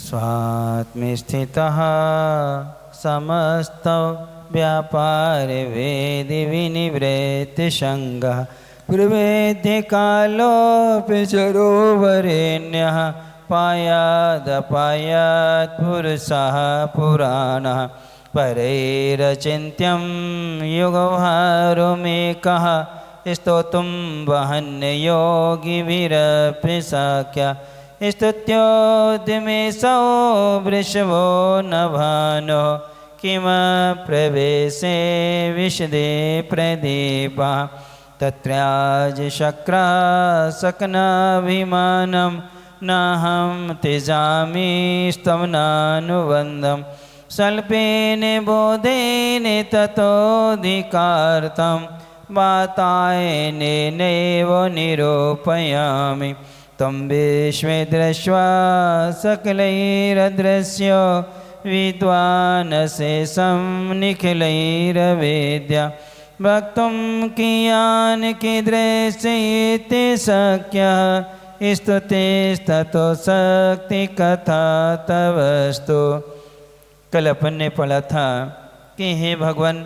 स्वात्मे स्थितः समस्त व्यापार वेदि विनिवृत्ति संगः प्रवेद्य कालोऽपि चरोवरेण्यः पायादपायात् पुरुषः पुराणः परैरचिन्त्यं युगभारुमेकः स्तोतुं वहन्य योगिभिरपि शक्यः स्तुत्योद्यमेशो वृषभो नभानो किम प्रवेशे विशदे प्रदीपः तत्राजशक्रा सकनाभिमानं नाहं त्यजामि स्तवनानुबन्धं स्वल्पेन बोधेन ततोऽधिकारतं वातायनेनैव निरूपयामि तं विश्वे दृष्ट्वा सकलैरदृश्य विद्वानशेषं निखिलैरवेद्य वक्तुं कियान् कीदृशेति शक्यः स्तुतिस्ततो शक्ति कथा तवस्तु। कल अपन ने पढ़ा था कि हे भगवान,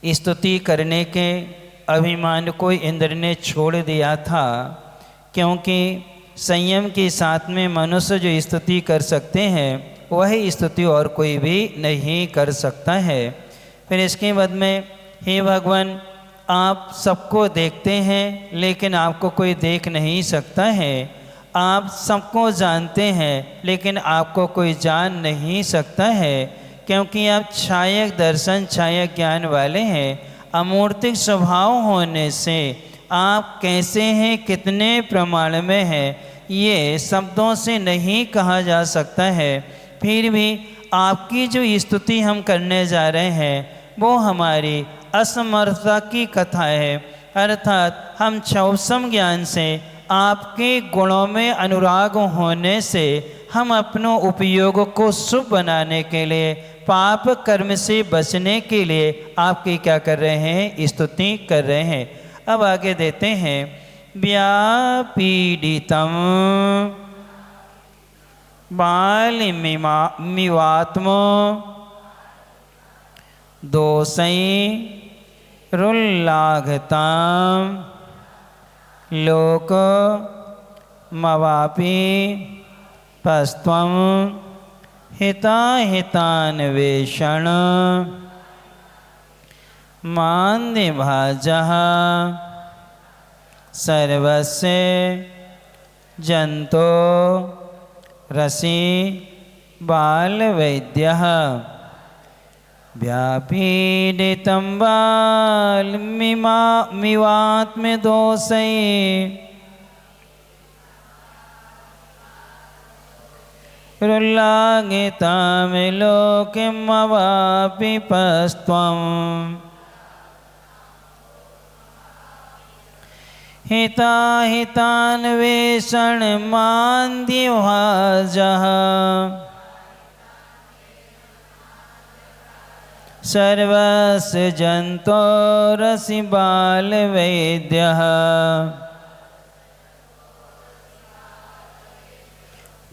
स्तुति करने के अभिमान को इंद्र ने छोड़ दिया था, क्योंकि संयम के साथ में मनुष्य जो स्तुति कर सकते हैं वह स्तुति और कोई भी नहीं कर सकता है। फिर इसके बाद में हे भगवान, आप सबको देखते हैं लेकिन आपको कोई देख नहीं सकता है। आप सबको जानते हैं लेकिन आपको कोई जान नहीं सकता है, क्योंकि आप छायक दर्शन छायक ज्ञान वाले हैं। अमूर्तिक स्वभाव होने से आप कैसे हैं, कितने प्रमाण में हैं, ये शब्दों से नहीं कहा जा सकता है। फिर भी आपकी जो स्तुति हम करने जा रहे हैं वो हमारी असमर्थता की कथा है, अर्थात हम क्षौसम ज्ञान से आपके गुणों में अनुराग होने से हम अपनों उपयोग को शुभ बनाने के लिए, पाप कर्म से बचने के लिए आपकी क्या कर रहे हैं, स्तुति कर रहे हैं। अब आगे देते हैं, व्यापीडितम बालिमिवात्मो दोषै रुल्लाघतां लोकमवापि पस्त्वं हिताहितान्वेषण मान्दिभाजः सर्वस्य जन्तो रसि बालवैद्यः व्यापीडितं बालमिवात्मदोषै रुल्लाघितां लोकमवापि पस्त्वं हिताहितान्वेषण मान्दिभाजः सर्वस्य जन्तोरसि बालवैद्यः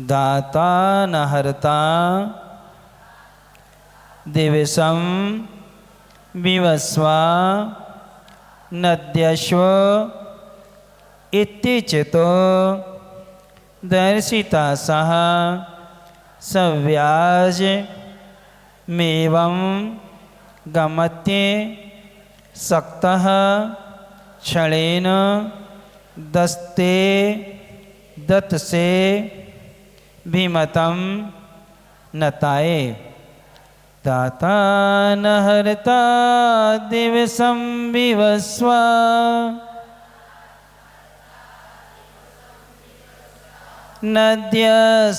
दाता न हर्ता दिवसं विवस्वा नद्यश्व इत्युचितो दर्शिता सह सव्याज मेवं गमत्ये सक्तः क्षणेन दस्ते दत्से भीमतं नताये दाता न हरता दिवसं विवस्वा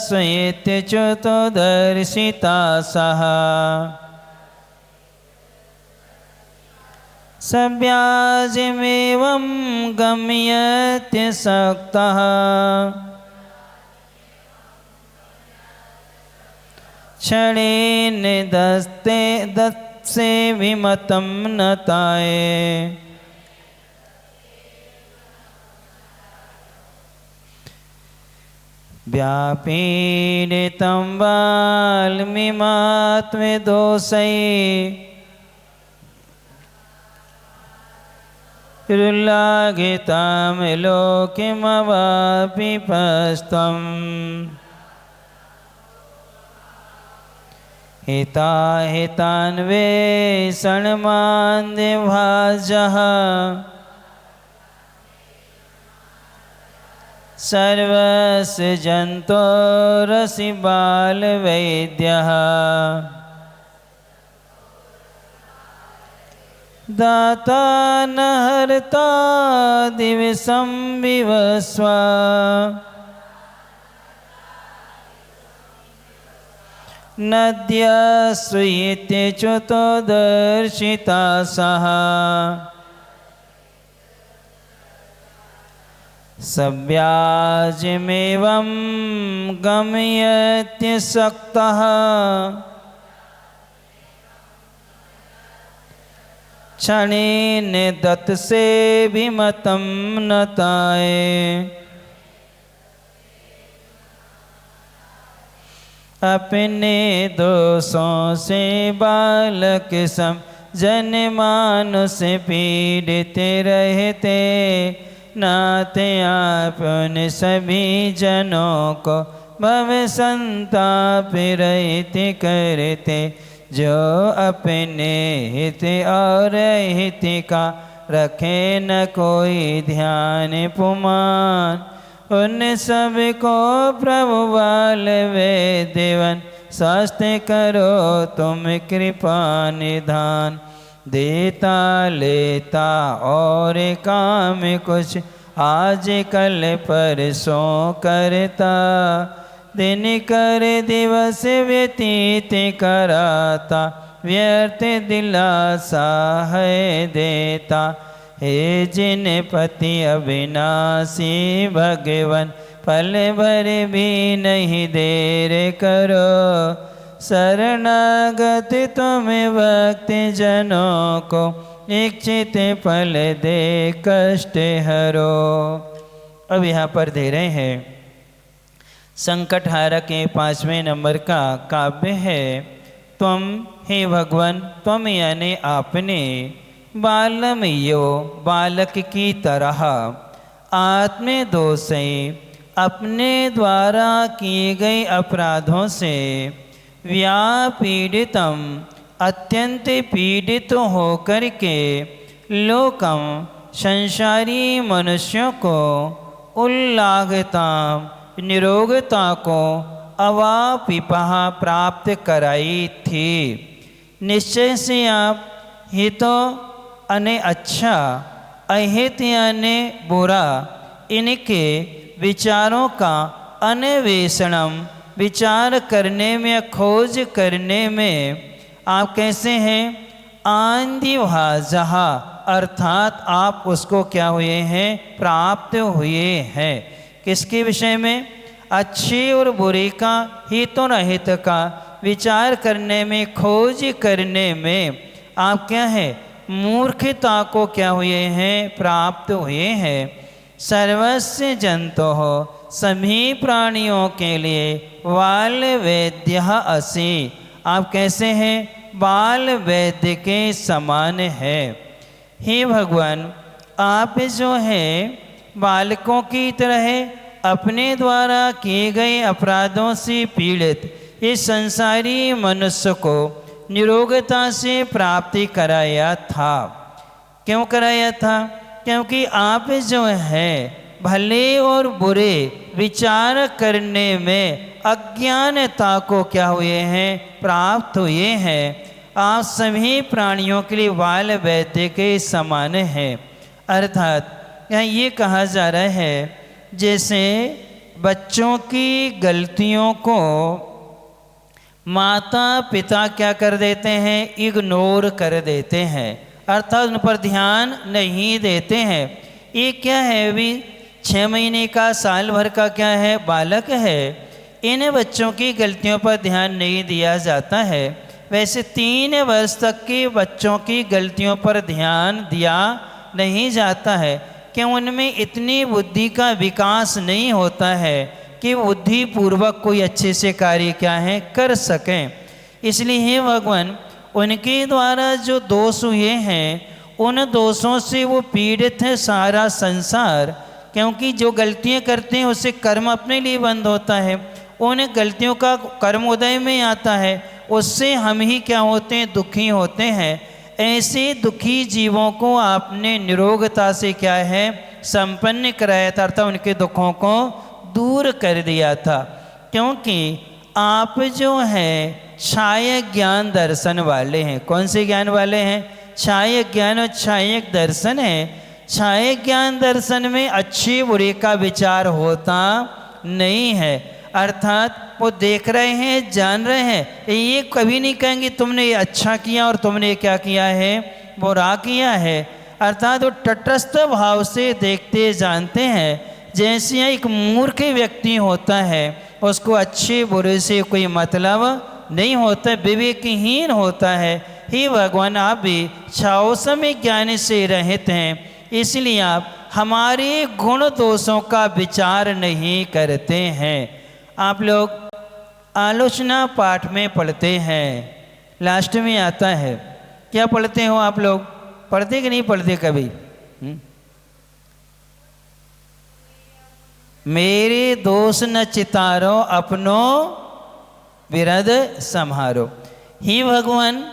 नद्यस्वेत्यच्युतो दर्शिता सह सव्याजमेवं गम्यत्यसक्तः क्षणेन दत्से विमतं नताये व्यापीडितं वाल्मीमात्मदोषैः रुल्लाघितां लोकिमवापिपस्त्वम् हिताहितान्वेषणमान्द्यभाजः सर्वस्य जन्तोरसि बालवैद्यः दाता न हर्ता दिवसं विवस्व नद्यस्वीत्य च्युतोदर्शिता सः सव्याजमेवं गमयत्यशक्तः क्षणेन दत्तसेभिमतं नताय अपने दोषों से बालक सम जनमानुष पीड़ित रहते नाते आप उन सभी जनों को भव संताप रहित करते जो अपने हित और हित का रखे न कोई ध्यान पुमान उन सब को प्रभु बाल वेदेवन स्वास्थ्य करो तुम कृपा निधान देता लेता और काम कुछ आज कल परसों करता दिन कर दिवस व्यतीत कराता व्यर्थ दिलासा है देता हे जिन पति अविनाशी भगवन पल भर भी नहीं देर करो शरणागत तुम भक्ति जनों को इच्छित फल दे कष्ट हरो। अब यहाँ पर दे रहे हैं संकटहारा के 5वें नंबर का काव्य है। तुम हे भगवान तुम यानी आपने बालमयो बालक की तरह आत्मदोष से अपने द्वारा किए गए अपराधों से व्यापीडितम अत्यंत पीड़ित होकर के लोकम संसारी मनुष्यों को उल्लाघता निरोगता को अवापिपः प्राप्त कराई थी। निश्चय से आप हितो अने अच्छा अहित यानी बुरा इनके विचारों का अन्वेषणम विचार करने में खोज करने में आप कैसे हैं आंधिभाजः अर्थात आप उसको क्या हुए हैं प्राप्त हुए हैं। किसके विषय में अच्छे और बुरे का हित और अहित का विचार करने में खोज करने में आप क्या है मूर्खता को क्या हुए हैं प्राप्त हुए हैं। सर्वस्य जंतो हो सभी प्राणियों के लिए बाल वैद्य असि आप कैसे हैं बाल वैद्य के समान है। हे भगवान आप जो है बालकों की तरह अपने द्वारा किए गए अपराधों से पीड़ित इस संसारी मनुष्य को निरोगता से प्राप्ति कराया था। क्यों कराया था क्योंकि आप जो है भले और बुरे विचार करने में अज्ञानता को क्या हुए हैं प्राप्त हुए हैं। आप सभी प्राणियों के लिए बाल वैद्य के समान है। अर्थात यहाँ ये कहा जा रहा है जैसे बच्चों की गलतियों को माता पिता क्या कर देते हैं इग्नोर कर देते हैं अर्थात उन पर ध्यान नहीं देते हैं। ये क्या है अभी 6 महीने का साल भर का क्या है बालक है। इन बच्चों की गलतियों पर ध्यान नहीं दिया जाता है। वैसे 3 वर्ष तक के बच्चों की गलतियों पर ध्यान दिया नहीं जाता है कि उनमें इतनी बुद्धि का विकास नहीं होता है कि बुद्धिपूर्वक कोई अच्छे से कार्य क्या है कर सकें। इसलिए हे भगवान, उनके द्वारा जो दोष हुए हैं उन दोषों से वो पीड़ित है सारा संसार, क्योंकि जो गलतियां करते हैं उससे कर्म अपने लिए बंद होता है, उन गलतियों का कर्म उदय में आता है, उससे हम ही क्या होते हैं, दुखी होते हैं। ऐसे दुखी जीवों को आपने निरोगता से क्या है संपन्न कराया था, अर्थात उनके दुखों को दूर कर दिया था। क्योंकि आप जो हैं छाया ज्ञान दर्शन वाले हैं। कौन से ज्ञान वाले हैं? छाया ज्ञान और छाया दर्शन है। छाया ज्ञान दर्शन में अच्छे बुरे का विचार होता नहीं है, अर्थात वो देख रहे हैं, जान रहे हैं, ये कभी नहीं कहेंगे तुमने ये अच्छा किया और तुमने क्या किया है, बुरा किया है। अर्थात वो तटस्थ भाव से देखते जानते हैं। जैसे एक मूर्ख व्यक्ति होता है, उसको अच्छे बुरे से कोई मतलब नहीं होता, विवेकहीन होता है। हे भगवान, आप भी छाओ समय ज्ञान से रहित हैं, इसलिए आप हमारे गुण दोषों का विचार नहीं करते हैं। आप लोग आलोचना पाठ में पढ़ते हैं, लास्ट में आता है, क्या पढ़ते हो आप लोग? पढ़ते कि नहीं पढ़ते कभी? मेरे दोष न चितारो अपनो विरद संहारो। ही भगवान,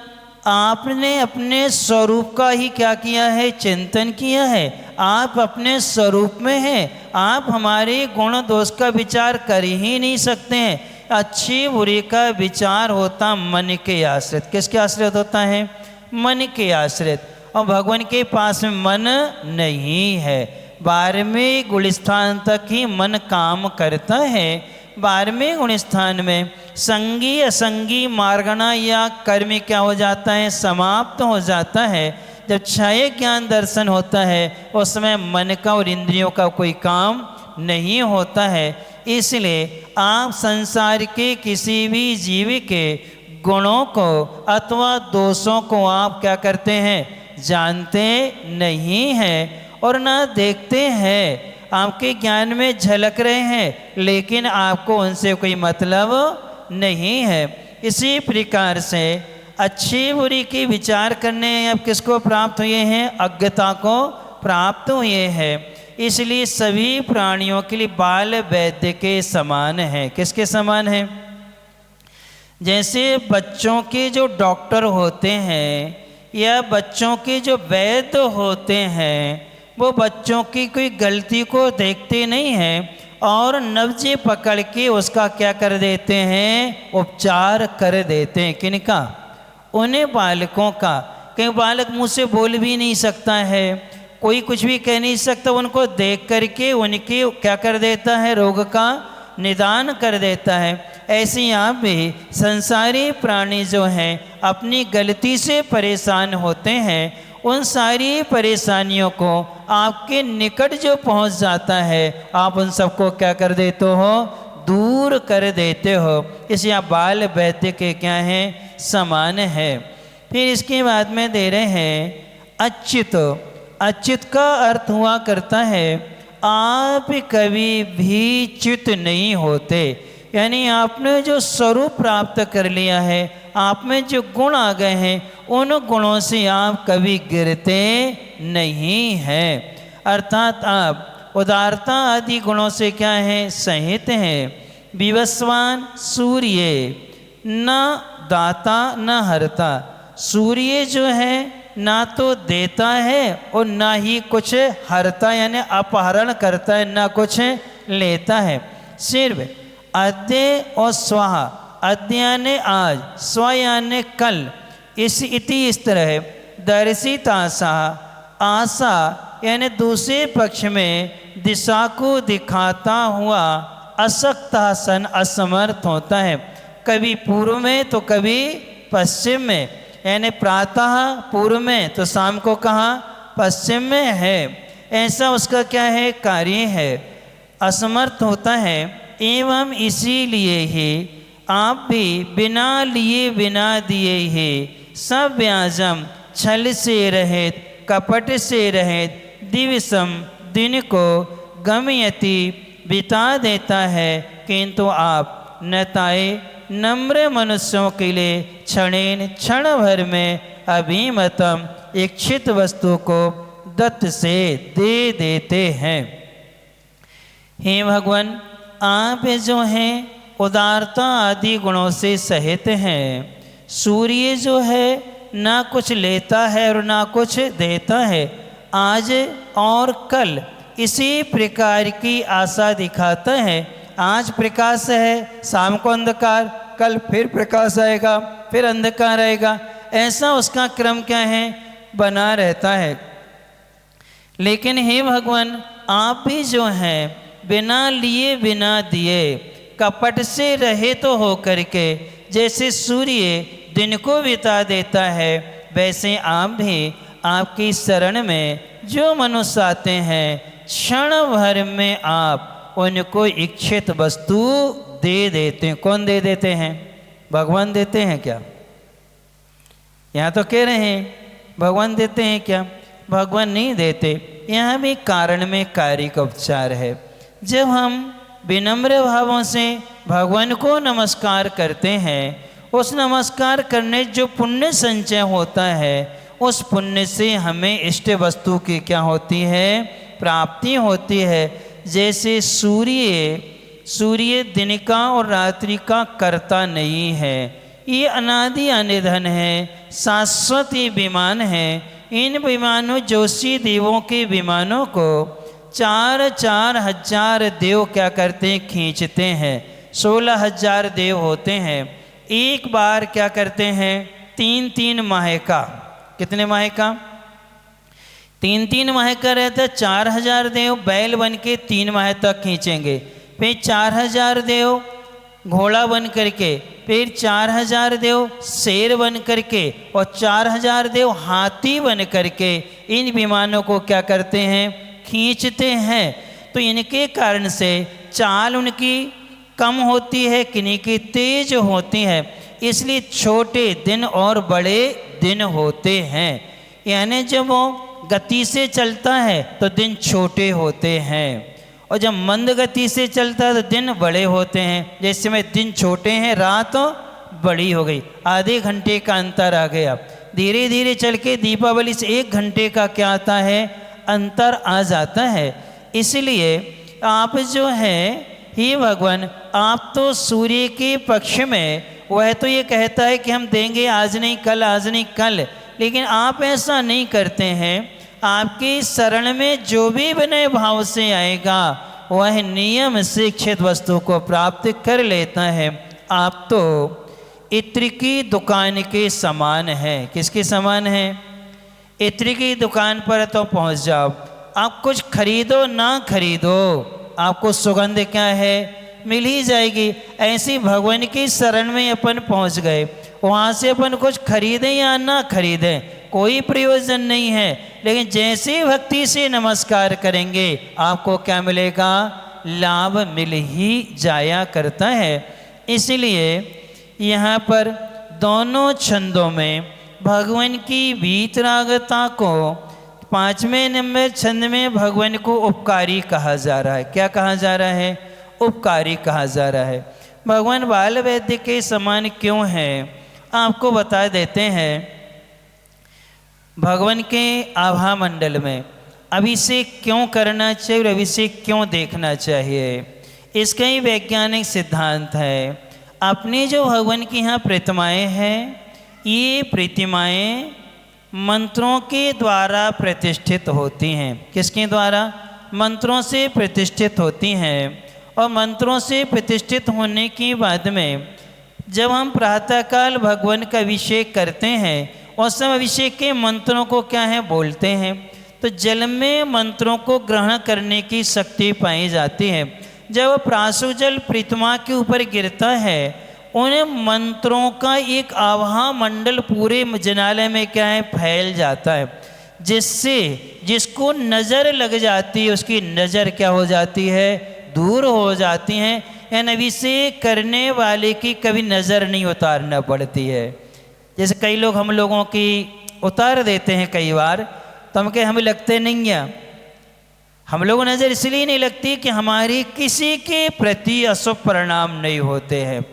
आपने अपने स्वरूप का ही क्या किया है, चिंतन किया है। आप अपने स्वरूप में हैं, आप हमारे गुण दोष का विचार कर ही नहीं सकते हैं। अच्छे बुरे का विचार होता मन के आश्रित। किसके आश्रित होता है? मन के आश्रित। और भगवान के पास में मन नहीं है। 12वें गुणस्थान तक ही मन काम करता है। 12वें गुणस्थान में संगी असंगी मार्गणा या कर्म क्या हो जाता है, समाप्त हो जाता है। जब छाया ज्ञान दर्शन होता है उस समय मन का और इंद्रियों का कोई काम नहीं होता है। इसलिए आप संसार के किसी भी जीव के गुणों को अथवा दोषों को आप क्या करते हैं, जानते नहीं हैं और ना देखते हैं। आपके ज्ञान में झलक रहे हैं, लेकिन आपको उनसे कोई मतलब नहीं है। इसी प्रकार से अच्छी बुरी की विचार करने अब किसको प्राप्त हुए हैं? अज्ञता को प्राप्त हुए हैं। इसलिए सभी प्राणियों के लिए बाल वैद्य के समान है। किसके समान है? जैसे बच्चों के जो डॉक्टर होते हैं या बच्चों के जो वैद्य होते हैं, वो बच्चों की कोई गलती को देखते नहीं हैं और नब्ज पकड़ के उसका क्या कर देते हैं, उपचार कर देते हैं। किनका? उन्हें बालकों का। कहीं बालक मुँह से बोल भी नहीं सकता है, कोई कुछ भी कह नहीं सकता, उनको देख करके उनके क्या कर देता है, रोग का निदान कर देता है। ऐसे ही आप भी संसारी प्राणी जो हैं अपनी गलती से परेशान होते हैं, उन सारी परेशानियों को आपके निकट जो पहुंच जाता है आप उन सबको क्या कर देते हो, दूर कर देते हो। इसलिए आप बाल वैद्य के क्या हैं, समान है। फिर इसके बाद में दे रहे हैं अच्युत। अच्युत का अर्थ हुआ करता है आप कभी भी च्युत नहीं होते, यानी आपने जो स्वरूप प्राप्त कर लिया है, आप में जो गुण आ गए हैं, उन गुणों से आप कभी गिरते नहीं हैं। अर्थात आप उदारता आदि गुणों से क्या हैं, सहित हैं। विवस्वान सूर्य, न दाता न हरता। सूर्य जो है ना तो देता है और ना ही कुछ हरता यानी अपहरण करता है, ना कुछ लेता है। सिर्फ अद्य और स्वाहा, अद्य यानी आज, स्व यानी कल, इस तरह दर्शित आशा, आशा यानी दूसरे पक्ष में दिशा को दिखाता हुआ असक्ता सन असमर्थ होता है। कभी पूर्व में तो कभी पश्चिम में, यानी प्रातः पूर्व में तो शाम को कहाँ, पश्चिम में है। ऐसा उसका क्या है, कार्य है, असमर्थ होता है। एवं इसीलिए ही आप भी बिना लिए बिना दिए ही सब व्याजम छल से रहित कपट से रहित दिवसम दिन को गमयति बिता देता है। किंतु आप नताए नम्र मनुष्यों के लिए क्षणेन क्षण भर में अभिमतम इच्छित वस्तु को दत्त से दे देते हैं। हे भगवान, आप जो हैं उदारता आदि गुणों से सहित हैं। सूर्य जो है ना कुछ लेता है और ना कुछ देता है, आज और कल इसी प्रकार की आशा दिखाता है। आज प्रकाश है, शाम को अंधकार, कल फिर प्रकाश आएगा, फिर अंधकार आएगा, ऐसा उसका क्रम क्या है, बना रहता है। लेकिन हे भगवान, आप भी जो हैं बिना लिए बिना दिए कपट से रहित तो हो करके जैसे सूर्य दिन को बिता देता है, वैसे आप भी आपकी शरण में जो मनुष्य आते हैं क्षण भर में आप उनको इच्छित वस्तु दे देते हैं। कौन दे देते हैं? भगवान देते हैं क्या? यहाँ तो कह रहे हैं भगवान देते हैं क्या? भगवान नहीं देते। यहाँ भी कारण में कार्य का उपचार है। जब हम विनम्र भावों से भगवान को नमस्कार करते हैं, उस नमस्कार करने जो पुण्य संचय होता है, उस पुण्य से हमें इष्ट वस्तु की क्या होती है, प्राप्ति होती है। जैसे सूर्य दिन का और रात्रि का कर्ता नहीं है, ये अनादि अनिधन है, शाश्वत ये विमान है। इन विमानों जोशी देवों के विमानों को 4-4 हजार देव क्या करते हैं, खींचते हैं। 16,000 देव होते हैं। एक बार क्या करते हैं, 3-3 माह का, कितने माह का, 3-3 माह का रहता है। 4,000 देव बैल बन के 3 माह तक खींचेंगे, फिर 4,000 देव घोड़ा बन करके, फिर 4,000 देव शेर बन करके, और 4,000 देव हाथी बन करके इन विमानों को क्या करते हैं, खींचते हैं। तो इनके कारण से चाल उनकी कम होती है, किन्हीं की तेज होती है। इसलिए छोटे दिन और बड़े दिन होते हैं। यानी जब वो गति से चलता है तो दिन छोटे होते हैं, और जब मंद गति से चलता है तो दिन बड़े होते हैं। जैसे में दिन छोटे हैं, रात बड़ी हो गई, आधे घंटे का अंतर आ गया। धीरे धीरे चल के दीपावली से 1 घंटे का क्या आता है, अंतर आ जाता है। इसलिए आप जो है हे भगवान, आप तो सूर्य के पक्ष में, वह तो ये कहता है कि हम देंगे आज नहीं कल, आज नहीं कल, लेकिन आप ऐसा नहीं करते हैं। आपकी शरण में जो भी विनय भाव से आएगा वह नियम से इच्छित वस्तु को प्राप्त कर लेता है। आप तो इत्र की दुकान के समान है। किसके समान है? इत्र की दुकान पर तो पहुंच जाओ, आप कुछ खरीदो ना खरीदो, आपको सुगंध क्या है, मिल ही जाएगी। ऐसी भगवान की शरण में अपन पहुंच गए, वहाँ से अपन कुछ खरीदें या ना खरीदें कोई प्रयोजन नहीं है, लेकिन जैसे भक्ति से नमस्कार करेंगे आपको क्या मिलेगा, लाभ मिल ही जाया करता है। इसलिए यहाँ पर दोनों छंदों में भगवान की वीतरागता को 5वें नंबर छंद में भगवान को उपकारी कहा जा रहा है। क्या कहा जा रहा है? उपकारी कहा जा रहा है। भगवान बाल वैद्य के समान क्यों है, आपको बता देते हैं। भगवान के आभा मंडल में अभिषेक क्यों करना चाहिए और अभिषेक क्यों देखना चाहिए, इसका ही वैज्ञानिक सिद्धांत है। अपनी जो भगवान की यहाँ प्रतिमाएँ हैं, ये प्रतिमाएँ मंत्रों के द्वारा प्रतिष्ठित होती हैं। किसके द्वारा? मंत्रों से प्रतिष्ठित होती हैं। और मंत्रों से प्रतिष्ठित होने के बाद में जब हम प्रातःकाल भगवान का अभिषेक करते हैं और सब अभिषेक के मंत्रों को क्या है, बोलते हैं, तो जल में मंत्रों को ग्रहण करने की शक्ति पाई जाती है। जब प्रासुजल प्रतिमा के ऊपर गिरता है, उन मंत्रों का एक आभा मंडल पूरे जनालय में क्या है, फैल जाता है, जिससे जिसको नज़र लग जाती है उसकी नज़र क्या हो जाती है, दूर हो जाती हैं। यानी अभिषेक करने वाले की कभी नज़र नहीं उतारना पड़ती है। जैसे कई लोग हम लोगों की उतार देते हैं कई बार, तो हम हमें लगते नहीं है, हम लोग नज़र इसलिए नहीं लगती कि हमारी किसी के प्रति अशुभ परिणाम नहीं होते हैं।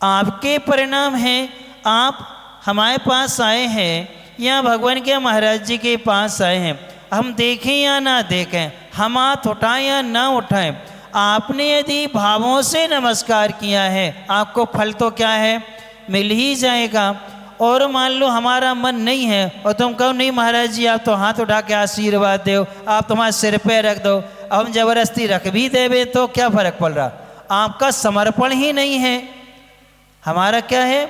आपके परिणाम हैं, आप हमारे पास आए हैं या भगवान के महाराज जी के पास आए हैं, हम देखें या ना देखें, हम हाथ उठाएं या ना उठाएं, आपने यदि भावों से नमस्कार किया है आपको फल तो क्या है, मिल ही जाएगा। और मान लो हमारा मन नहीं है और तुम कहो नहीं महाराज जी आप तो हाथ उठा के आशीर्वाद दो, आप तुम्हारे सिर पे रख दो, अब हम जबरदस्ती रख भी देवे तो क्या फ़र्क पड़ रहा, आपका समर्पण ही नहीं है, हमारा क्या है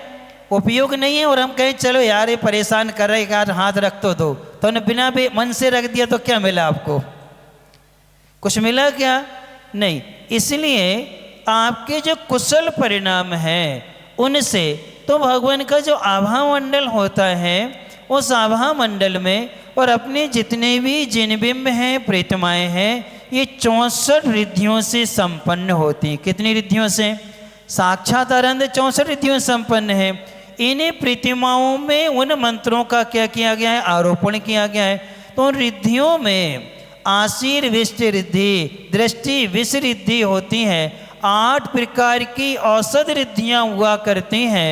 उपयोग नहीं है। और हम कहें चलो यार ये परेशान कर रहे यार हाथ रख तो दो, तो ने बिना भी मन से रख दिया तो क्या मिला आपको, कुछ मिला क्या, नहीं। इसलिए आपके जो कुशल परिणाम हैं उनसे तो भगवान का जो आभा मंडल होता है उस आभा मंडल में और अपने जितने भी जिनबिंब हैं प्रीतमाएँ हैं ये 64 रिद्धियों से संपन्न होती हैं। कितनी रिद्धियों से, साक्षात आनंद 64 रिद्धियों संपन्न है। इन्हीं प्रतिमाओं में उन मंत्रों का क्या किया गया है, आरोपण किया गया है। तो उन रिद्धियों में आशीर विष्ट रिद्धि, दृष्टि विष रिद्धि होती हैं। 8 प्रकार की औषध रिद्धियाँ हुआ करती हैं।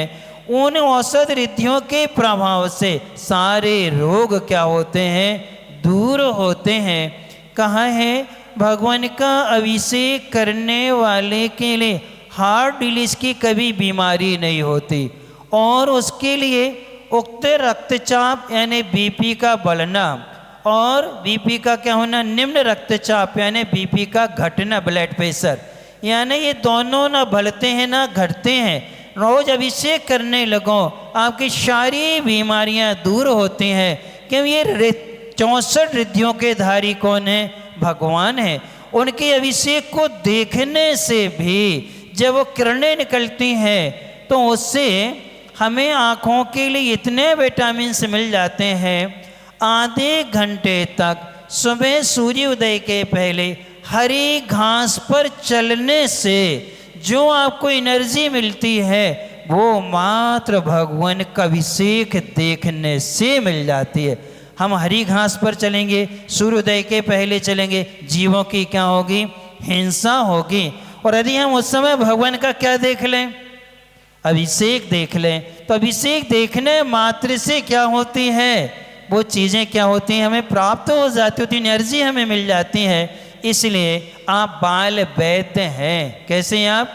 उन औषध रिद्धियों के प्रभाव से सारे रोग क्या होते हैं, दूर होते हैं। कहाँ है, भगवान का अभिषेक करने वाले के लिए हार्ट डिलीज की कभी बीमारी नहीं होती और उसके लिए उक्त रक्तचाप यानी बीपी का बढ़ना और बीपी का क्या होना, निम्न रक्तचाप यानी बीपी का घटना, ब्लड प्रेशर, यानी ये दोनों ना बढ़ते हैं ना घटते हैं। रोज अभिषेक करने लगो आपकी सारी बीमारियां दूर होती हैं। क्यों, ये 64 रिद्धियों के धारी कौन है, भगवान है। उनके अभिषेक को देखने से भी जब वो किरणें निकलती हैं तो उससे हमें आँखों के लिए इतने विटामिन मिल जाते हैं। आधे घंटे तक सुबह सूर्य उदय के पहले हरी घास पर चलने से जो आपको एनर्जी मिलती है वो मात्र भगवान का अभिषेक देखने से मिल जाती है। हम हरी घास पर चलेंगे, सूर्योदय के पहले चलेंगे, जीवों की क्या होगी, हिंसा होगी। और यदि हम उस समय भगवान का क्या देख लें, अभिषेक देख लें, तो अभिषेक देखने मात्र से क्या होती है, वो चीज़ें क्या होती हैं, हमें प्राप्त हो जाती होती, एनर्जी हमें मिल जाती है। इसलिए आप बाल वैद्य हैं। कैसे हैं आप,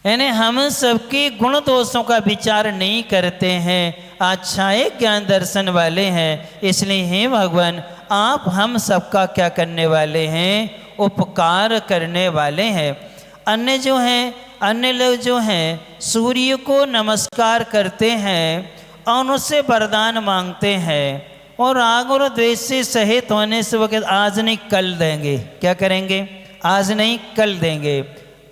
यानी हम सबके गुण दोषों का विचार नहीं करते हैं, अच्छाई ज्ञान दर्शन वाले हैं। इसलिए हे भगवान आप हम सबका क्या करने वाले हैं, उपकार करने वाले हैं। अन्य जो हैं, अन्य लोग जो हैं सूर्य को नमस्कार करते हैं और उससे वरदान मांगते हैं और राग और द्वेष से सहित होने से वो कहते आज नहीं कल देंगे। क्या करेंगे, आज नहीं कल देंगे।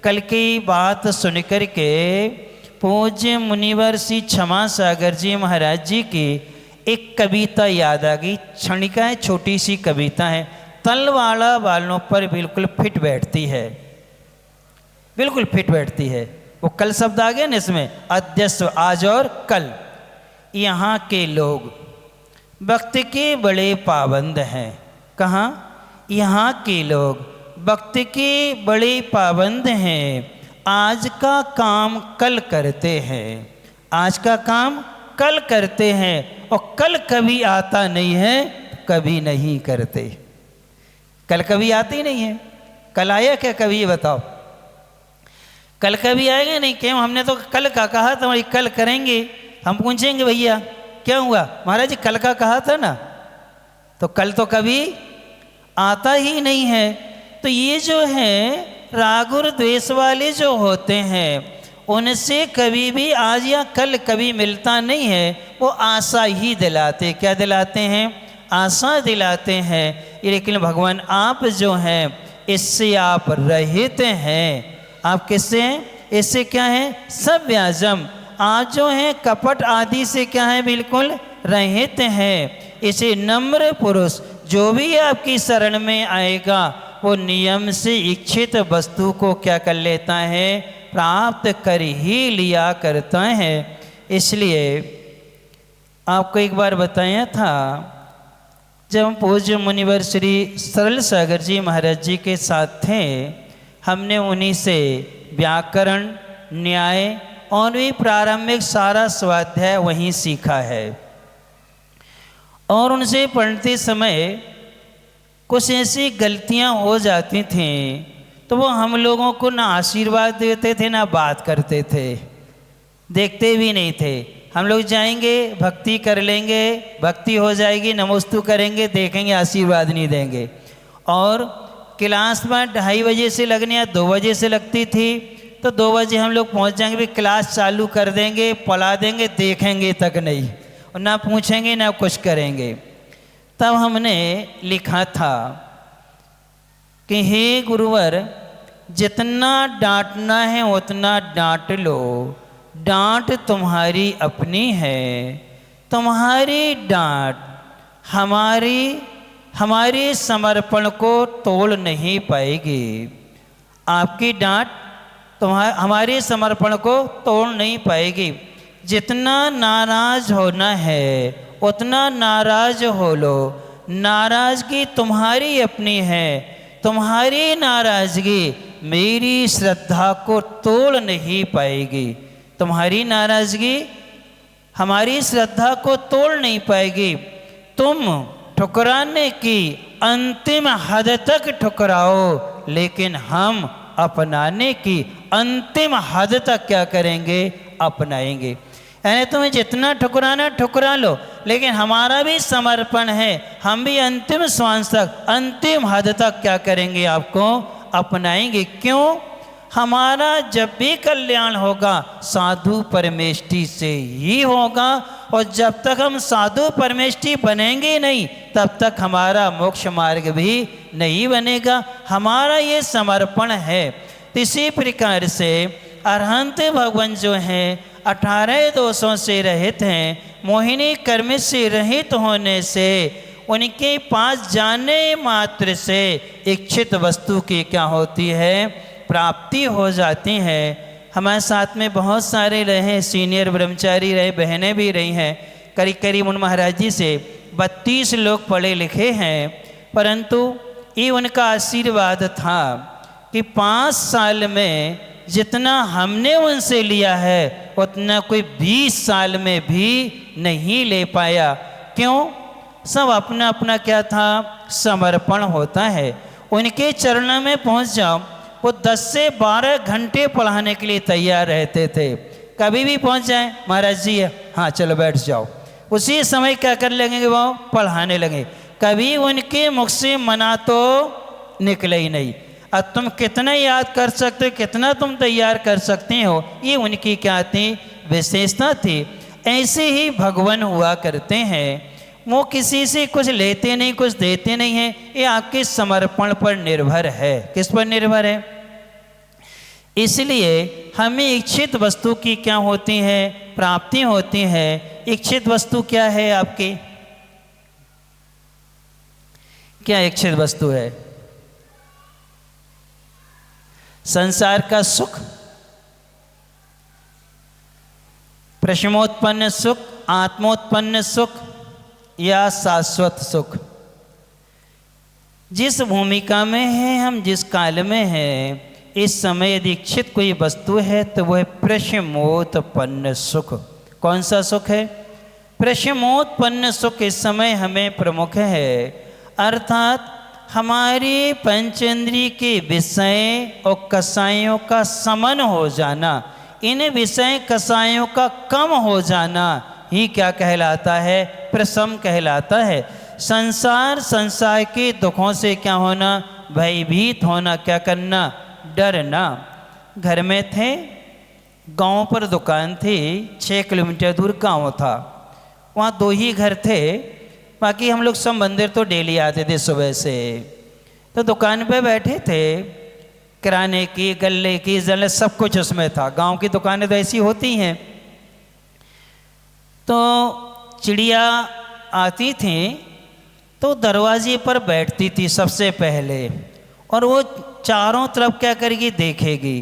कल की बात सुनकर के पूज्य मुनिवर श्री क्षमा सागर जी महाराज जी की एक कविता याद आ गई। क्षणिका है, छोटी सी कविता है, तलवाड़ा वालों पर बिल्कुल फिट बैठती है, बिल्कुल फिट बैठती है। वो कल शब्द आ गया ना इसमें, अद्यस्व आज और कल। यहाँ के लोग वक्त के बड़े पाबंद हैं। कहाँ, यहाँ के लोग वक्त के बड़े पाबंद हैं। आज का काम कल करते हैं, आज का काम कल करते हैं और कल कभी आता नहीं है, कभी नहीं करते। कल कभी आते ही नहीं है। कल आया क्या कभी, ये बताओ, कल कभी आएगा नहीं। क्यों, हमने तो कल का कहा था, वही कल करेंगे। हम पूछेंगे भैया क्या हुआ, महाराज जी कल का कहा था ना, तो कल तो कभी आता ही नहीं है। तो ये जो है राग और द्वेष वाले जो होते हैं उनसे कभी भी आज या कल कभी मिलता नहीं है। वो आशा ही दिलाते, क्या दिलाते हैं, आशा दिलाते हैं। लेकिन भगवान आप जो हैं इससे आप रहित हैं। आप किससे हैं, इससे क्या है, सब व्याजम। आप जो हैं कपट आदि से क्या है, बिल्कुल रहित हैं। इसे नम्र पुरुष जो भी आपकी शरण में आएगा वो नियम से इच्छित वस्तु को क्या कर लेता है, प्राप्त कर ही लिया करता है। इसलिए आपको एक बार बताया था जब हम पूज्य मुनिवर श्री सरल सागर जी महाराज जी के साथ थे, हमने उन्हीं से व्याकरण, न्याय और भी प्रारंभिक सारा स्वाध्याय वहीं सीखा है। और उनसे पढ़ते समय कुछ ऐसी गलतियां हो जाती थीं तो वो हम लोगों को ना आशीर्वाद देते थे ना बात करते थे, देखते भी नहीं थे। हम लोग जाएंगे, भक्ति कर लेंगे, भक्ति हो जाएगी, नमोस्तु करेंगे, देखेंगे, आशीर्वाद नहीं देंगे। और क्लास में 2:30 बजे से लगने या 2 बजे से लगती थी, तो 2 बजे हम लोग पहुंच जाएंगे, भी क्लास चालू कर देंगे, पढ़ा देंगे, देखेंगे तक नहीं, और ना पूछेंगे ना कुछ करेंगे। तब हमने लिखा था कि हे गुरुवर, जितना डांटना है उतना डांट लो, डांट तुम्हारी अपनी है, तुम्हारी डांट हमारे समर्पण को तोड़ नहीं पाएगी। आपकी डांट हमारे समर्पण को तोड़ नहीं पाएगी। जितना नाराज होना है उतना नाराज हो लो, नाराजगी तुम्हारी अपनी है, तुम्हारी नाराजगी मेरी श्रद्धा को तोड़ नहीं पाएगी। तुम्हारी नाराजगी हमारी श्रद्धा को तोड़ नहीं पाएगी। तुम ठुकराने की अंतिम हद तक ठुकराओ, लेकिन हम अपनाने की अंतिम हद तक क्या करेंगे? अपनाएंगे। यानी तुम्हें जितना ठुकराना ठुकरा लो, लेकिन हमारा भी समर्पण है, हम भी अंतिम श्वास तक, अंतिम हद तक क्या करेंगे? आपको अपनाएंगे। क्यों? हमारा जब भी कल्याण होगा साधु परमेष्टि से ही होगा, और जब तक हम साधु परमेष्टि बनेंगे नहीं तब तक हमारा मोक्ष मार्ग भी नहीं बनेगा। हमारा ये समर्पण है। इसी प्रकार से अरहंत भगवान जो हैं 18 दोषों से रहित हैं, मोहिनी कर्म से रहित होने से उनके पास जाने मात्र से इच्छित वस्तु की क्या होती है? प्राप्ति हो जाती है। हमारे साथ में बहुत सारे रहे, सीनियर ब्रह्मचारी रहे, बहनें भी रही हैं। करीब करीब उन महाराज जी से 32 लोग पढ़े लिखे हैं, परंतु ये उनका आशीर्वाद था कि 5 साल में जितना हमने उनसे लिया है उतना कोई 20 साल में भी नहीं ले पाया। क्यों? सब अपना अपना क्या था? समर्पण होता है। उनके चरणों में पहुंच जाओ, वो 10 से 12 घंटे पढ़ाने के लिए तैयार रहते थे। कभी भी पहुंच जाए, महाराज जी हाँ चलो बैठ जाओ, उसी समय क्या कर लगेंगे? वो पढ़ाने लगे। कभी उनके मुख से मना तो निकले ही नहीं। अब तुम कितना याद कर सकते हो, कितना तुम तैयार कर सकते हो, ये उनकी क्या थी? विशेषता थी। ऐसे ही भगवान हुआ करते हैं। वो किसी से कुछ लेते नहीं, कुछ देते नहीं हैं। ये आपके समर्पण पर निर्भर है। किस पर निर्भर है? इसलिए हमें इच्छित वस्तु की क्या होती है? प्राप्ति होती है। इच्छित वस्तु क्या है आपकी? क्या इच्छित वस्तु है? संसार का सुख, प्रशमोत्पन्न सुख, आत्मोत्पन्न सुख या शाश्वत सुख। जिस भूमिका में है हम, जिस काल में हैं, इस समय यदि इच्छित कोई वस्तु है तो वह प्रशमोत्पन्न सुख। कौन सा सुख है? प्रशमोत्पन्न सुख इस समय हमें प्रमुख है। अर्थात हमारी पंचेंद्रिय के विषय और कसायों का समन हो जाना, इन विषय कसायों का कम हो जाना ही क्या कहलाता है? प्रशम कहलाता है। संसार के दुखों से क्या होना? भयभीत होना। क्या करना? डरना। घर में थे, गांव पर दुकान थी, 6 किलोमीटर दूर गांव था, वहाँ 2 ही घर थे, बाकी हम लोग सब मंदिर तो डेली आते थे सुबह से। तो दुकान पे बैठे थे, किराने की, गल्ले की, जल सब कुछ उसमें था। गांव की दुकानें तो ऐसी होती हैं। तो चिड़िया आती थी तो दरवाजे पर बैठती थी सबसे पहले, और वो चारों तरफ क्या करेगी? देखेगी,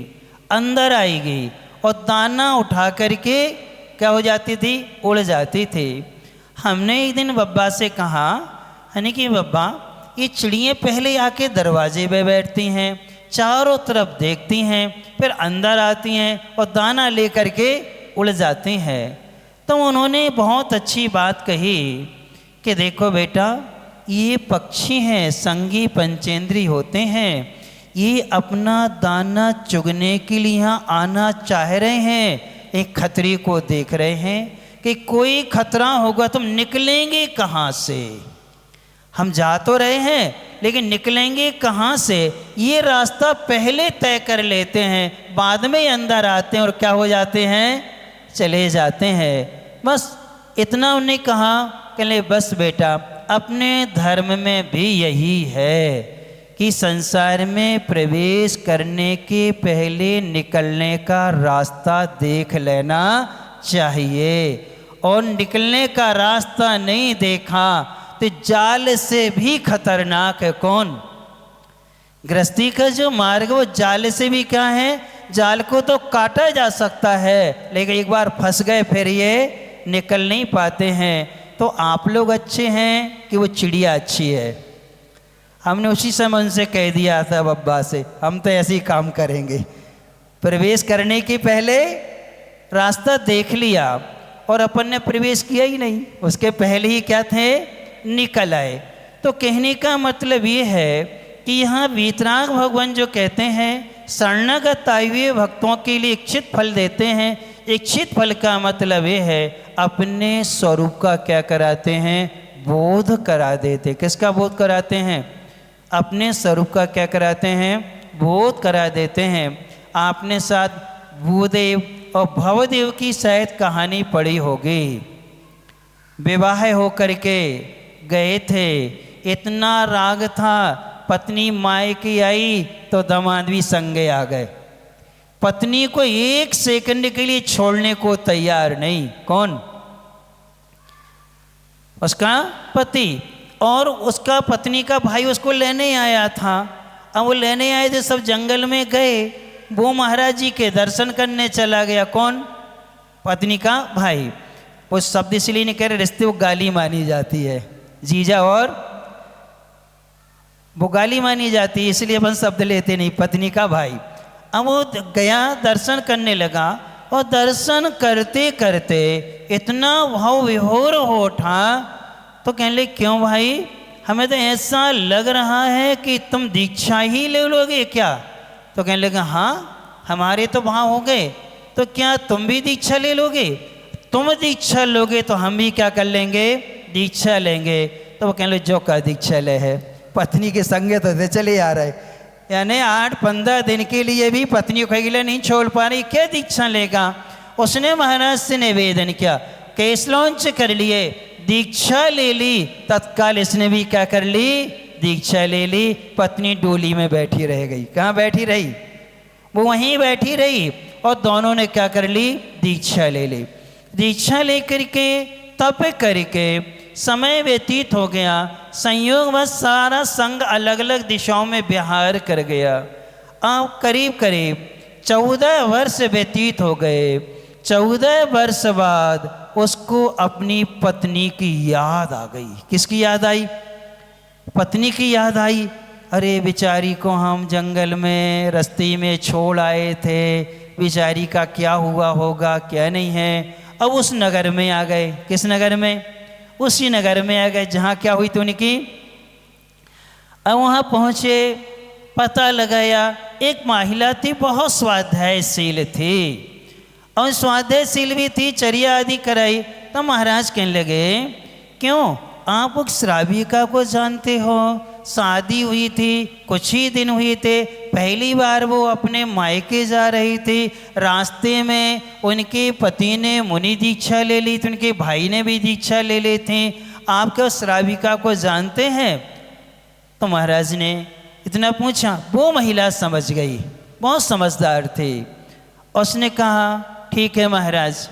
अंदर आएगी और दाना उठा करके क्या हो जाती थी? उड़ जाती थी। हमने एक दिन बब्बा से कहा, यानी कि बब्बा ये चिड़ियाँ पहले आके दरवाजे पे बैठती हैं, चारों तरफ देखती हैं, फिर अंदर आती हैं और दाना लेकर के उड़ जाती हैं। तो उन्होंने बहुत अच्छी बात कही कि देखो बेटा, ये पक्षी हैं, संगी पंचेंद्री होते हैं, ये अपना दाना चुगने के लिए यहाँ आना चाह रहे हैं। एक खतरे को देख रहे हैं कि कोई खतरा होगा, तुम निकलेंगे कहाँ से? हम जा तो रहे हैं लेकिन निकलेंगे कहाँ से? ये रास्ता पहले तय कर लेते हैं, बाद में अंदर आते हैं और क्या हो जाते हैं? चले जाते हैं। बस इतना उन्हें कहा कि बस बेटा, अपने धर्म में भी यही है कि संसार में प्रवेश करने के पहले निकलने का रास्ता देख लेना चाहिए, और निकलने का रास्ता नहीं देखा तो जाल से भी खतरनाक है कौन? गृहस्थी का जो मार्ग वो जाल से भी क्या है? जाल को तो काटा जा सकता है, लेकिन एक बार फंस गए फिर ये निकल नहीं पाते हैं। तो आप लोग अच्छे हैं कि वो चिड़िया अच्छी है? हमने उसी समय उनसे कह दिया था बब्बा से, हम तो ऐसे ही काम करेंगे। प्रवेश करने के पहले रास्ता देख लिया और अपन ने प्रवेश किया ही नहीं, उसके पहले ही क्या थे? निकल आए। तो कहने का मतलब ये है कि यहाँ वीतराग भगवान जो कहते हैं शरणागत आए हुए भक्तों के लिए इच्छित फल देते हैं। इच्छित फल का मतलब ये है अपने स्वरूप का क्या कराते हैं? बोध करा देते। किसका बोध कराते हैं? अपने स्वरूप का क्या कराते हैं? बोध करा देते हैं। आपने साथ भूदेव और भवदेव की शायद कहानी पढ़ी होगी। विवाह होकर के गए थे, इतना राग था, पत्नी मायके आई तो दामाद भी संगे आ गए। पत्नी को एक सेकंड के लिए छोड़ने को तैयार नहीं। कौन? उसका पति। और उसका पत्नी का भाई उसको लेने आया था। अब वो लेने आए थे, सब जंगल में गए, वो महाराज जी के दर्शन करने चला गया। कौन? पत्नी का भाई। वो शब्द इसलिए नहीं कह रहे, रिश्ते वो गाली मानी जाती है, जीजा और वो गाली मानी जाती है, इसलिए अपन शब्द लेते नहीं। पत्नी का भाई। अब वो गया, दर्शन करने लगा, और दर्शन करते करते इतना भाव विभोर हो उठा तो कहने लगे, क्यों भाई, हमें तो ऐसा लग रहा है कि तुम दीक्षा ही ले लोगे क्या? तो कहने लगे, हाँ हमारे तो भाव हो गए, तो क्या तुम भी दीक्षा ले लोगे? तुम दीक्षा लोगे तो हम भी क्या कर लेंगे? दीक्षा लेंगे। तो वो कहने लगे, जो का दीक्षा ले है, पत्नी के संगे तो चले आ रहे, यानी 8-15 दिन के लिए भी पत्नी को कहीं नहीं छोड़ पा रही, क्या दीक्षा लेगा? उसने महाराज से निवेदन किया, केस लॉन्च कर लिए, दीक्षा ले ली। तत्काल इसने भी क्या कर ली? दीक्षा ले ली। पत्नी डोली में बैठी रह गई। कहाँ बैठी रही? वो वहीं बैठी रही, और दोनों ने क्या कर ली? दीक्षा ले ली। दीक्षा लेकर के तप करके समय व्यतीत हो गया। संयोग बस सारा संग अलग अलग दिशाओं में विहार कर गया। अब करीब करीब 14 वर्ष व्यतीत हो गए। 14 वर्ष बाद उसको अपनी पत्नी की याद आ गई। किसकी याद आई? पत्नी की याद आई। अरे बेचारी को हम जंगल में रास्ते में छोड़ आए थे, बेचारी का क्या हुआ होगा, क्या नहीं है। अब उस नगर में आ गए। किस नगर में? उसी नगर में आ गए जहाँ क्या हुई थी उनकी। अब वहाँ पहुँचे, पता लगाया, एक महिला थी, बहुत स्वाध्यायशील थी, और स्वाध्यायशील भी थी, चर्या आदि कराई। तो महाराज कहने लगे, क्यों आप उस श्राविका को जानते हो? शादी हुई थी, कुछ ही दिन हुए थे, पहली बार वो अपने मायके जा रही थी, रास्ते में उनके पति ने मुनि दीक्षा ले ली थी, उनके भाई ने भी दीक्षा ले ली थी, आप क्या उस श्राविका को जानते हैं? तो महाराज ने इतना पूछा। वो महिला समझ गई, बहुत समझदार थी। उसने कहा, ठीक है महाराज,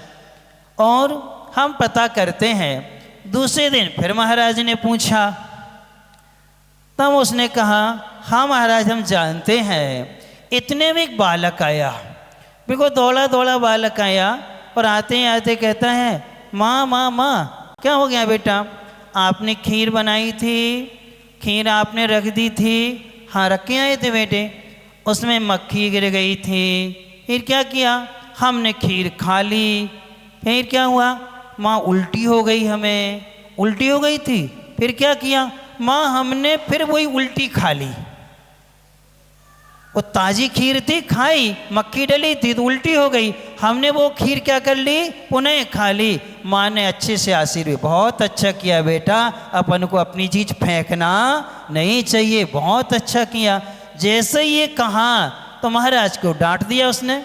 और हम पता करते हैं। दूसरे दिन फिर महाराज ने पूछा, तब उसने कहा, हाँ महाराज हम जानते हैं। इतने में एक बालक आया, बिल्कुल दौड़ा दौड़ा बालक आया, और आते ही आते कहता है, माँ माँ माँ, क्या हो गया बेटा? आपने खीर बनाई थी, खीर आपने रख दी थी, हाँ रख के आए थे बेटे, उसमें मक्खी गिर गई थी, फिर क्या किया, हमने खीर खा ली, फिर क्या हुआ, माँ उल्टी हो गई, हमें उल्टी हो गई थी, फिर क्या किया माँ, हमने फिर वही उल्टी खा ली, वो ताजी खीर थी खाई, मक्खी डली थी तो उल्टी हो गई, हमने वो खीर क्या कर ली, पुनः खा ली। माँ ने अच्छे से आशीर्वाद, बहुत अच्छा किया बेटा, अपन को अपनी चीज़ फेंकना नहीं चाहिए, बहुत अच्छा किया। जैसे ये कहा तो महाराज को डांट दिया उसने,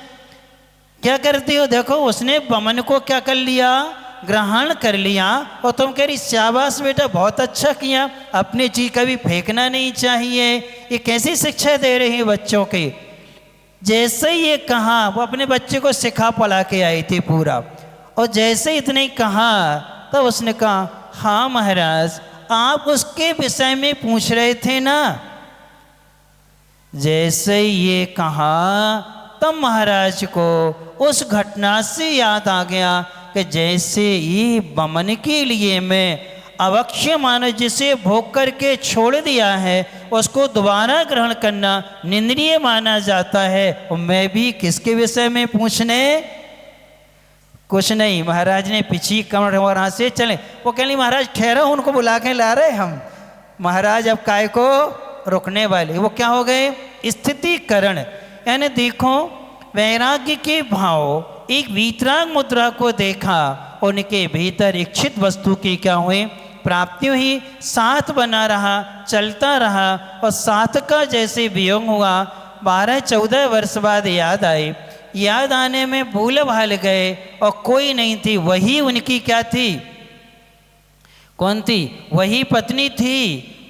क्या करती हो, देखो उसने बमन को क्या कर लिया, ग्रहण कर लिया, और तुम कह रही शाबाश बेटा बहुत अच्छा किया, अपनी चीज कभी फेंकना नहीं चाहिए। ये कैसी शिक्षा दे रही है बच्चों की। जैसे ही ये कहा, वो अपने बच्चे को सिखा पढ़ा के आई थी पूरा, और जैसे इतने ही कहा तब तो उसने कहा हाँ महाराज आप उसके विषय में पूछ रहे थे ना। जैसे ही ये कहा तब महाराज को उस घटना से याद आ गया कि जैसे ये बमन के लिए मैं अवक्ष्य मानव जिसे भोग करके छोड़ दिया है उसको दोबारा ग्रहण करना निंदनीय माना जाता है, और मैं भी किसके विषय में पूछने, कुछ नहीं। महाराज ने पिछी कमर वहाँ से चले, वो कह ली महाराज ठहरो, उनको बुला के ला रहे हम। महाराज अब काय को रुकने वाले, वो क्या हो गए, स्थितिकरण, यानी देखो वैराग्य के भाव, एक वीतराग मुद्रा को देखा, उनके भीतर इच्छित वस्तु की क्या हुई, प्राप्ति हुई, साथ बना रहा, चलता रहा, और साथ का जैसे वियोग हुआ 12-14 वर्ष बाद याद आई, याद आने में भूल भाल गए और कोई नहीं थी, वही उनकी क्या थी, कौन थी, वही पत्नी थी।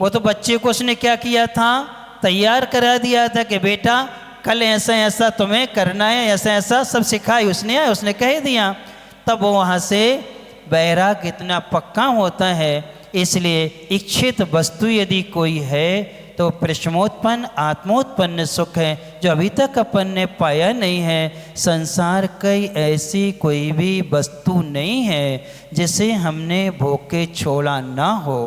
वो तो बच्चे को उसने क्या किया था, तैयार करा दिया था कि बेटा कल ऐसा ऐसा तुम्हें करना है, ऐसा ऐसा सब सिखाई उसने कह दिया। तब वो वहाँ से वैराग इतना पक्का होता है। इसलिए इच्छित वस्तु यदि कोई है तो प्रश्नोत्पन्न आत्मोत्पन्न सुख है जो अभी तक अपन ने पाया नहीं है। संसार कई ऐसी कोई भी वस्तु नहीं है जिसे हमने भोग के छोड़ा ना हो।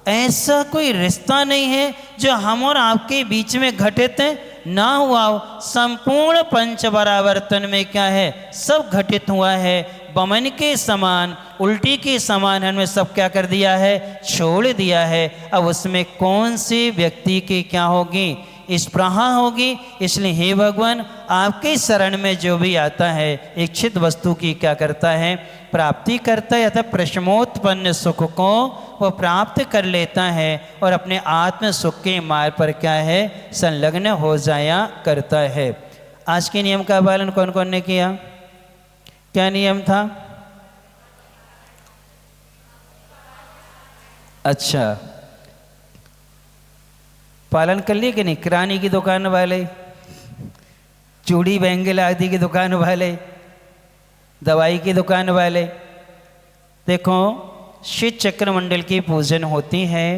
ऐसा कोई रिश्ता नहीं है जो हम और आपके बीच में घटित ना हुआ हो। संपूर्ण पंच परावर्तन में क्या है, सब घटित हुआ है। बमन के समान, उल्टी के समान हमने सब क्या कर दिया है, छोड़ दिया है। अब उसमें कौन सी व्यक्ति की क्या होगी, स्पृहा होगी। इसलिए हे भगवान, आपके शरण में जो भी आता है इच्छित वस्तु की क्या करता है, प्राप्ति करता है, अतः प्रश्नोत्पन्न सुख को वो प्राप्त कर लेता है और अपने आत्म सुख के मार्ग पर क्या है, संलग्न हो जाया करता है। आज के नियम का पालन कौन कौन ने किया, क्या नियम था? अच्छा, पालन कर लिए कि नहीं? किराने की दुकान वाले, चूड़ी बैंगल आदि की दुकान वाले, दवाई की दुकान वाले, देखो शिव चक्र मंडल की पूजन होती है,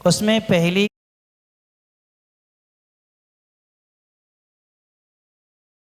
उसमें पहली